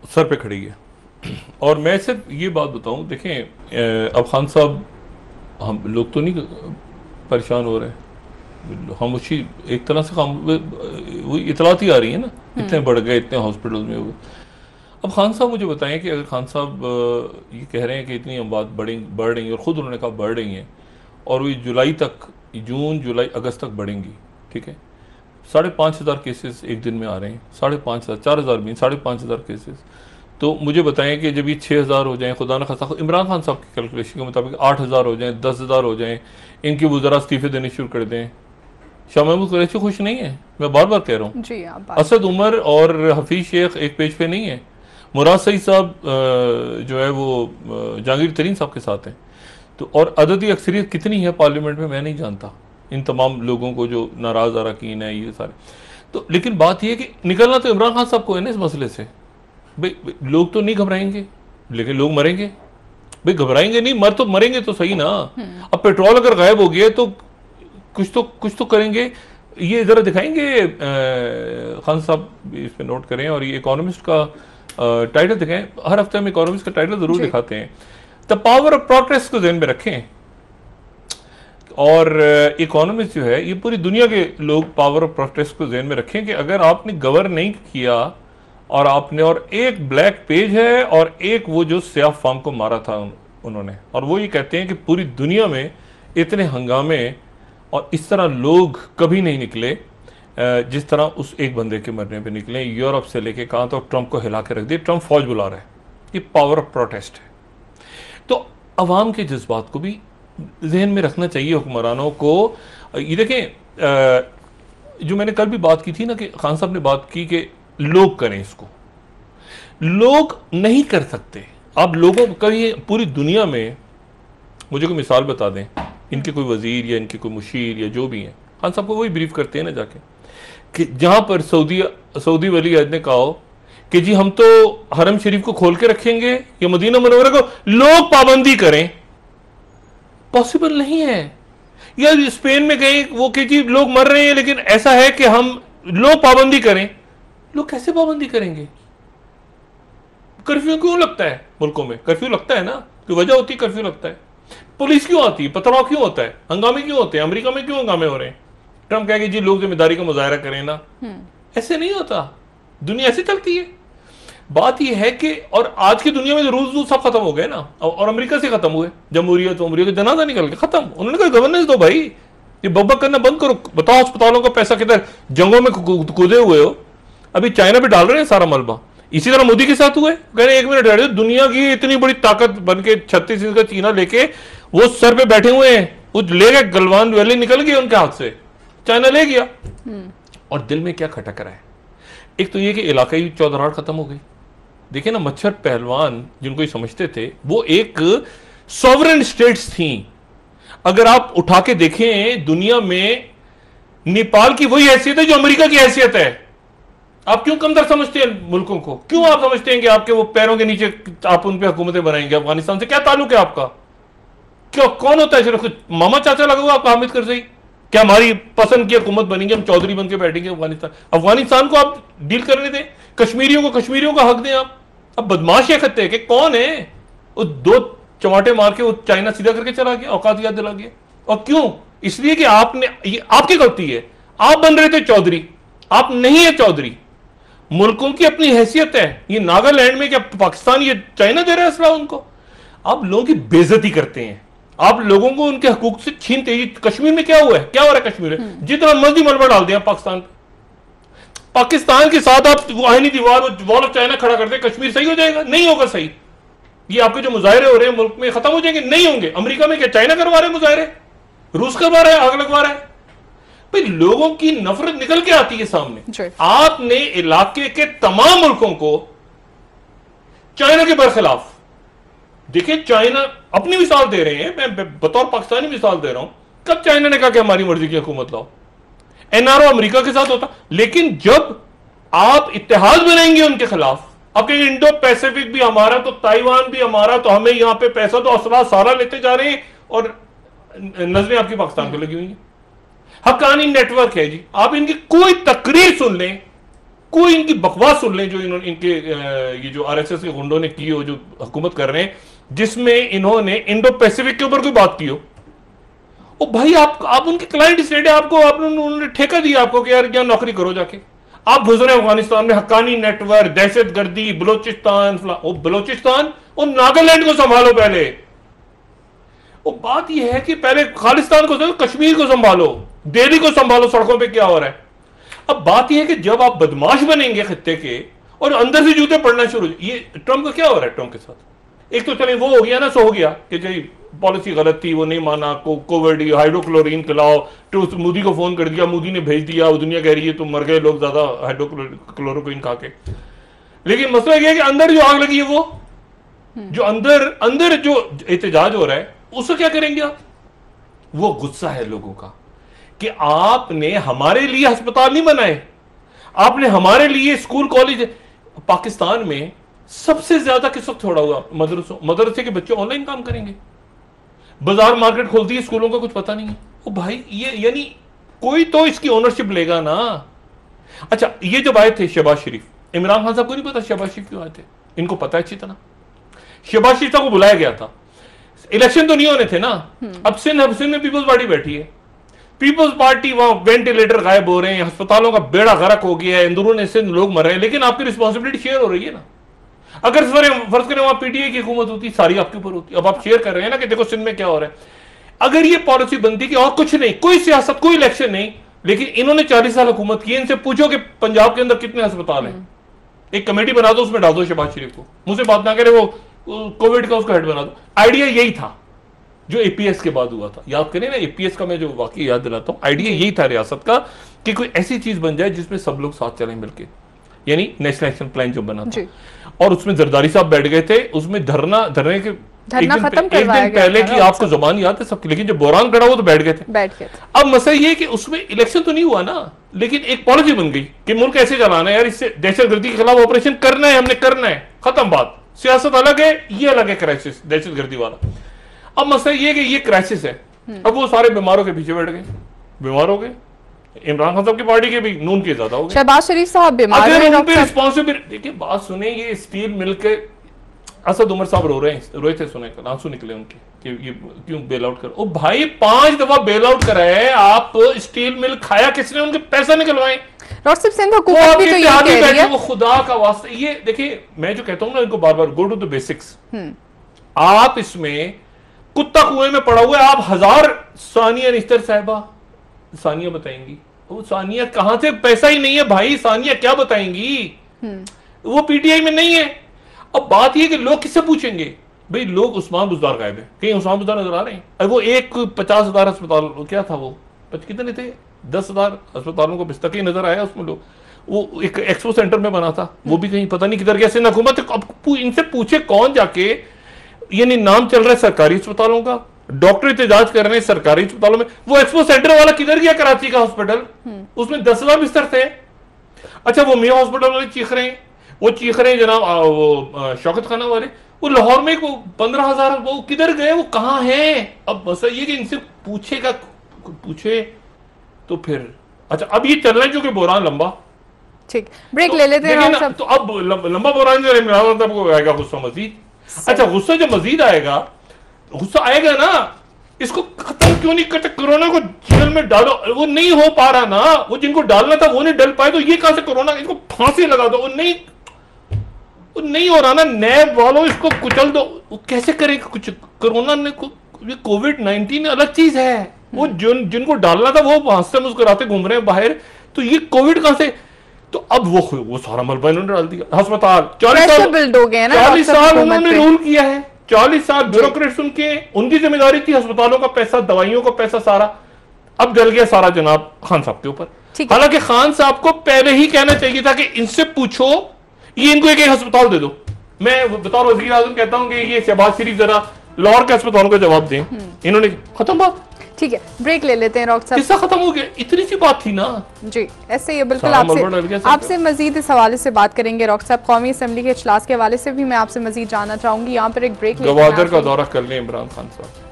Sir पे खड़ी है। और मैं सिर्फ ये बात बताऊं, देखें अब खान साहब, हम लोग तो नहीं परेशान हो रहे हैं, हम उसी एक तरह से वही इतलात ही आ रही है ना, इतने बढ़ गए, इतने हॉस्पिटल में हुए। अब खान साहब मुझे बताएं कि अगर खान साहब ये कह रहे हैं कि इतनी बात बढ़ रही है, और ख़ुद उन्होंने कहा बढ़ रही हैं, और वो जुलाई तक, जून जुलाई अगस्त तक बढ़ेंगी, ठीक है, 5,500 केसेस एक दिन में आ रहे हैं, 5,500, 4,000 भी, 5,500 केसेस। तो मुझे बताएं कि जब ये 6,000 हो जाएं, खुदा न खासा इमरान खान साहब की कैलकुलेशन के मुताबिक 8,000 हो जाएं, 10,000 हो जाएं, इनके वज़रा इस्तीफे देने शुरू कर दें। शाह महमूद कुरैशी खुश नहीं है, मैं बार बार कह रहा हूँ। असद उमर और हफीज शेख एक पेज पे नहीं है। मुराद सईद साहब जो है वो जहांगीर तरीन साहब के साथ हैं। तो और अददी अक्सरियत कितनी है पार्लियामेंट में मैं नहीं जानता, इन तमाम लोगों को जो नाराज अरकान है ये सारे। तो लेकिन बात यह है कि निकलना तो इमरान खान साहब को है ना इस मसले से। भाई लोग तो नहीं घबराएंगे, लेकिन लोग मरेंगे। भाई घबराएंगे नहीं, तो मरेंगे तो सही ना। अब पेट्रोल अगर गायब हो गया तो कुछ तो करेंगे। ये जरा दिखाएंगे खान साहब, इस पे नोट करें, और ये इकोनॉमिस्ट का टाइटल दिखाएं। हर हफ्ते हम इकोनॉमिस्ट का टाइटल जरूर दिखाते हैं। द पावर ऑफ प्रोटेस्ट को ध्यान में रखें। और इकोनॉमिस्ट जो है, ये पूरी दुनिया के लोग पावर ऑफ प्रोटेस्ट को ध्यान में रखें कि अगर आपने गवर नहीं किया, और आपने, और एक ब्लैक पेज है और एक वो जो स्याह फार्म को मारा था उन्होंने, और वो ये कहते हैं कि पूरी दुनिया में इतने हंगामे और इस तरह लोग कभी नहीं निकले जिस तरह उस एक बंदे के मरने पे निकले। यूरोप से लेके कहाँ तो ट्रंप को हिला के रख दिया। ट्रंप फौज बुला रहा है। ये पावर ऑफ प्रोटेस्ट है। तो अवाम के जज्बात को भी जहन में रखना चाहिए हुक्मरानों को। ये देखें, जो मैंने कल भी बात की थी ना, कि खान साहब ने बात की कि लोग करें इसको। लोग नहीं कर सकते। आप लोगों को कभी पूरी दुनिया में मुझे कोई मिसाल बता दें, इनके कोई वजीर या इनके कोई मुशीर या जो भी हैं, खान साहब को वही ब्रीफ करते हैं ना जाके, कि जहां पर सऊदी वली अहद ने कहा हो कि जी हम तो हरम शरीफ को खोल के रखेंगे या मदीना मुनव्वरा को, लोग पाबंदी करें। पॉसिबल नहीं है। या स्पेन में गए वो कि जी लोग मर रहे हैं, लेकिन ऐसा है कि हम लोग पाबंदी करें। लोग कैसे पाबंदी करेंगे? कर्फ्यू क्यों लगता है मुल्कों में? कर्फ्यू लगता है ना, कोई वजह होती है कर्फ्यू लगता है। पुलिस क्यों आती है? पथराव क्यों होता है? हंगामे क्यों होते हैं? अमेरिका में क्यों हंगामे हो रहे हैं? ट्रंप कहेगा जी लोग जिम्मेदारी का मुजाहरा करें ना। ऐसे नहीं होता, दुनिया ऐसे चलती है। बात यह है कि, और आज की दुनिया में तो रूल सब खत्म हो गए ना, और अमेरिका से खत्म हुए। जमहूरियत का जनाजा निकल के खत्म। उन्होंने कहा गवर्नेंस दो भाई, ये बकबक करना बंद करो। बताओ अस्पतालों का पैसा किधर? जंगों में कूदे हुए हो। अभी चाइना पे डाल रहे हैं सारा मलबा। इसी तरह मोदी के साथ हुए। कह रहे 1 मिनट रह, दुनिया की इतनी बड़ी ताकत बन के 36 इंच का चीना लेके वो सर पे बैठे हुए हैं, वो ले गए, गलवान वैली निकल गई उनके हाथ से, चाइना ले गया। और दिल में क्या खटक रहा है? एक तो ये कि इलाकाई चौधराहट खत्म हो गई। देखिए ना, मच्छर पहलवान जिनको ये समझते थे, वो एक सॉवरेन स्टेट्स थी। अगर आप उठा के देखें दुनिया में, नेपाल की वही हैसियत है जो अमेरिका की हैसियत है। आप क्यों कमतर समझते हैं मुल्कों को? क्यों आप समझते हैं कि आपके वो पैरों के नीचे आप उन पे हुकूमतें बनाएंगे? अफगानिस्तान से क्या ताल्लुक है आपका? क्यों, कौन होता है? सिर्फ मामा चाचा लगा हुआ आपका हामिद करज़ई? क्या हमारी पसंद की हुकूमत बनेंगे, हम चौधरी बन के बैठेंगे अफगानिस्तान को आप डील करने दें, कश्मीरियों का हक दें आप। अब बदमाश ये खत्ते हैं कि कौन है वो 2 चमाटे मार के वो चाइना सीधा करके चला गया, औकात याद दिला गया। और क्यों? इसलिए कि आपने, ये आपकी गलती है। आप बन रहे थे चौधरी, आप नहीं है चौधरी। मुल्कों की अपनी हैसियत है। ये नागालैंड में क्या पाकिस्तान, ये चाइना दे रहा है असला उनको? आप लोगों की बेइज्जती करते हैं, आप लोगों को उनके हकूक से छीनते हैं। कश्मीर में क्या हुआ है? क्या हो रहा है कश्मीर में? जितना मर्जी मलबा डाल दिया पाकिस्तान के साथ आप वो आईनी दीवार, वॉल ऑफ चाइना खड़ा करते, कश्मीर सही हो जाएगा? नहीं होगा सही। ये आपके जो मुजाहरे हो रहे हैं मुल्क में खत्म हो जाएंगे? नहीं होंगे। अमेरिका में क्या चाइना करवा रहे हैं मुजाहरे? रूस करवा रहा है, आग लगवा रहा है। भाई लोगों की नफरत निकल के आती है सामने। आपने इलाके के तमाम मुल्कों को चाइना के बरखिलाफ, देखिए चाइना अपनी मिसाल दे रहे हैं, मैं बतौर पाकिस्तानी मिसाल दे रहा हूं। कब चाइना ने कहा कि हमारी मर्जी की हुकूमत लाओ? एनआरओ अमेरिका के साथ होता। लेकिन जब आप इत्तेहाद बनाएंगे उनके खिलाफ, अब कहेंगे इंडो पैसिफिक भी हमारा, तो ताइवान भी हमारा, तो हमें यहां पे पैसा तो असला सारा लेते जा रहे हैं, और नजरें आपकी पाकिस्तान पर लगी हुई हैं। हक्कानी नेटवर्क है जी। आप इनकी कोई तकरीर सुन लें, कोई इनकी बकवास सुन लें जो इन्होंने इनके ये जो आरएसएस के गुंडों ने की हो, जो हुकूमत कर रहे हैं, जिसमें इन्होंने इंडो पैसिफिक के ऊपर कोई बात की हो। ओ भाई आप उनके क्लाइंट स्टेट है, आपको उन्होंने ठेका दिया आपको कि यार क्या नौकरी करो जाके। आप घुस रहे अफगानिस्तान में, हक्कानी नेटवर्क, दहशतगर्दी, बलोचिस्तान, बलोचिस्तान और नागालैंड को संभालो पहले। वो बात यह है कि पहले खालिस्तान को, कश्मीर को संभालो, दिल्ली को संभालो, सड़कों पे क्या हो रहा है। अब बात यह है कि जब आप बदमाश बनेंगे खित्ते के और अंदर से जूते पड़ना शुरू, ये ट्रंप का क्या हो रहा है ट्रंप के साथ। एक तो चले वो हो गया ना, सो हो गया कि जी पॉलिसी गलत थी, वो नहीं माना, कोविड हाइड्रोक्लोरीन खिलाओ, तो मोदी को फोन कर दिया, मोदी ने भेज दिया, वो दुनिया कह रही है तुम मर गए लोग ज्यादा हाइड्रोक्लोरोक्विन खा के। लेकिन मसला यह है कि अंदर जो आग लगी है, वो जो अंदर जो एहतजाज हो रहा है, उसको क्या करेंगे आप। वो गुस्सा है लोगों का कि आपने हमारे लिए अस्पताल नहीं बनाए, आपने हमारे लिए स्कूल कॉलेज। पाकिस्तान में सबसे ज्यादा किस वक्त छोड़ा हुआ मदरसे के बच्चे ऑनलाइन काम करेंगे, बाजार मार्केट खोलती है, स्कूलों का कुछ पता नहीं है। ओ भाई ये यानी कोई तो इसकी ओनरशिप लेगा ना। अच्छा, ये जब आए थे शहबाज शरीफ, इमरान खान साहब को नहीं पता शहबाज शरीफ क्यों आए थे, इनको पता है अच्छी तरह। शहबाज शरीफ साहब को बुलाया गया था, इलेक्शन तो नहीं होने थे ना। अब सिंध में पीपल्स पार्टी बैठी है, पीपल्स पार्टी वहां वेंटिलेटर गायब हो रहे हैं, अस्पतालों का बेड़ा गर्क हो गया है, अंदरून से लोग मर रहे हैं, लेकिन आपकी रिस्पॉन्सिबिलिटी शेयर हो रही है ना। अगर फर्ज करें वहां पीटीआई की हुकूमत होती, सारी आपके ऊपर होती। अब आप शेयर कर रहे हैं ना कि देखो सिंध में क्या हो रहा है। अगर ये पॉलिसी बनती कि और कुछ नहीं, कोई सियासत, कोई इलेक्शन नहीं, लेकिन इन्होंने 40 साल हुकूमत की, इनसे पूछो कि पंजाब के अंदर कितने अस्पताल हैं, एक कमेटी बना दो, उसमें डाल दो शहबाज शरीफ को, मुझसे बात ना करे, वो कोविड का उसका हेड बना दो। आइडिया यही था जो एपीएस के बाद हुआ था, याद करें ना, एपीएस का मैं जो वाकई याद दिलाता हूं, आइडिया यही था रियासत का कि कोई ऐसी चीज बन जाए जिसमें सब लोग साथ चलें मिलके, यानी नेशनल एक्शन प्लान जो बना था। और उसमें जरदारी साहब बैठ गए थे, उसमें धरने के एक दिन पहले की आपको जुबान याद है सबकी, लेकिन जब बोरान खड़ा हुआ तो बैठ गए थे। अब मसला ये कि उसमें इलेक्शन तो नहीं हुआ ना, लेकिन एक पॉलिसी बन गई कि मुल्क ऐसे चलाना है यार, इससे दहशतगर्दी के खिलाफ ऑपरेशन करना है, हमने करना है, खत्म बात। सियासत अलग है, ये अलग है क्राइसिस दहशतगर्दी वाला। अब मसला ये कि ये क्राइसिस है, अब वो सारे बीमारों के पीछे बैठ गए, बीमार हो गए। इमरान खान साहब की पार्टी के भी नून के ज्यादा हो गए, शहबाज शरीफ साहब बीमार हैं, उन पे रिस्पांसिबिलिटी। देखिए बात सुने, ये स्टील मिल के असद उमर साहब रोए थे, सुने कल आंसू निकले उनके कि ये क्यों बेल आउट कर। ओ भाई 5 दफा बेल आउट कराए आप, स्टील मिल खाया किसने, उनके पैसा निकलवाए। सिंध हुकूमत भी तो ये कह रही है, वो खुदा का वास्ता। ये देखिए मैं जो कहता हूं ना इनको बार बार, गो टू द बेसिक्स। आप इसमें कुत्ता कुएं में पड़ा हुआ है, आप 1000 सानिया निश्तर साहिबा सानिया बताएंगी, वो सानिया कहां से, पैसा ही नहीं है भाई, सानिया क्या बताएंगी, वो पीटीआई में नहीं है। अब बात यह कि लोग किससे पूछेंगे भाई, लोग उस्मान बुज़दार गायब है, कहीं उस्मान बुज़दार नजर आ रहे हैं। अब वो एक 50,000 अस्पताल क्या था, वो कितने थे, 10,000 अस्पतालों को बिस्तर ही नजर आया उसमें लोग। वो एक एक्सपो सेंटर में बना था, वो भी कहीं पता नहीं किधर गया सिंध हुकूमत। अब इनसे पूछे कौन जाके, यानी नाम चल रहा है सरकारी अस्पतालों का, डॉक्टर एहतजाज कर रहे हैं सरकारी अस्पतालों में, वो एक्सपो सेंटर वाला किधर गया, कराची का हॉस्पिटल, उसमें 10,000 बिस्तर थे। अच्छा वो मियां हॉस्पिटल वाले चीख रहे हैं, वो चीख रहे हैं जनाब, वो शौकत खाना वाले, वो लाहौर में 15,000, वो किधर गए, वो कहां हैं। अब बस ये कि इनसे पूछेगा, पूछे तो फिर। अच्छा अब ये चल रहा है जो कि बोरान लंबा, ठीक ब्रेक ले लेते हैं। तो अब लंबा बोरान जो है आएगा गुस्सा मजीद। अच्छा गुस्सा जब मजीद आएगा, गुस्सा आएगा ना, इसको खत्म क्यों नहीं करते, कोरोना को जेल में डालो, वो नहीं हो पा रहा ना, वो जिनको डालना था वो नहीं डल पाए, तो ये कहां से कोरोना, इसको फांसी लगा दो, वो नहीं हो रहा ना, नैब वालों इसको कुचल दो। वो कैसे करेंगे कुछ, कोरोना ने कोविड-19 अलग चीज है, वो जिनको डालना था वो हंसते मुस्कुराते घूम रहे हैं बाहर, तो ये कोविड कहां से। तो अब वो सारा मलबा इन्होंने डाल दिया। अस्पताल 40 साल उन्होंने रूल किया है, 40 साल ब्यूरोक्रेट्स उनके, उनकी जिम्मेदारी थी, अस्पतालों का पैसा, दवाइयों का पैसा सारा, अब डल गया सारा जनाब खान साहब के ऊपर। हालांकि खान साहब को पहले ही कहना चाहिए था कि इनसे पूछो, ये इनको एक अस्पताल दे दो। मैं बतौर वज़ीर आज़म कहता हूं कि ये शहबाज शरीफ जरा लाहौर के अस्पतालों का जवाब दें, इन्होंने खत्म बात। ठीक है ब्रेक ले लेते हैं डॉक्टर साहब, किस्सा खत्म हो गया, इतनी सी बात थी ना जी। ऐसे ही बिल्कुल आपसे मजीद इस हवाले से बात करेंगे डॉक्टर साहब। कौमी असेंबली के इजलास के हवाले से भी मैं आपसे मजीद जानना चाहूंगी। यहाँ पर एक ब्रेक, गवादर का दौरा कर लें इमरान खान साहब।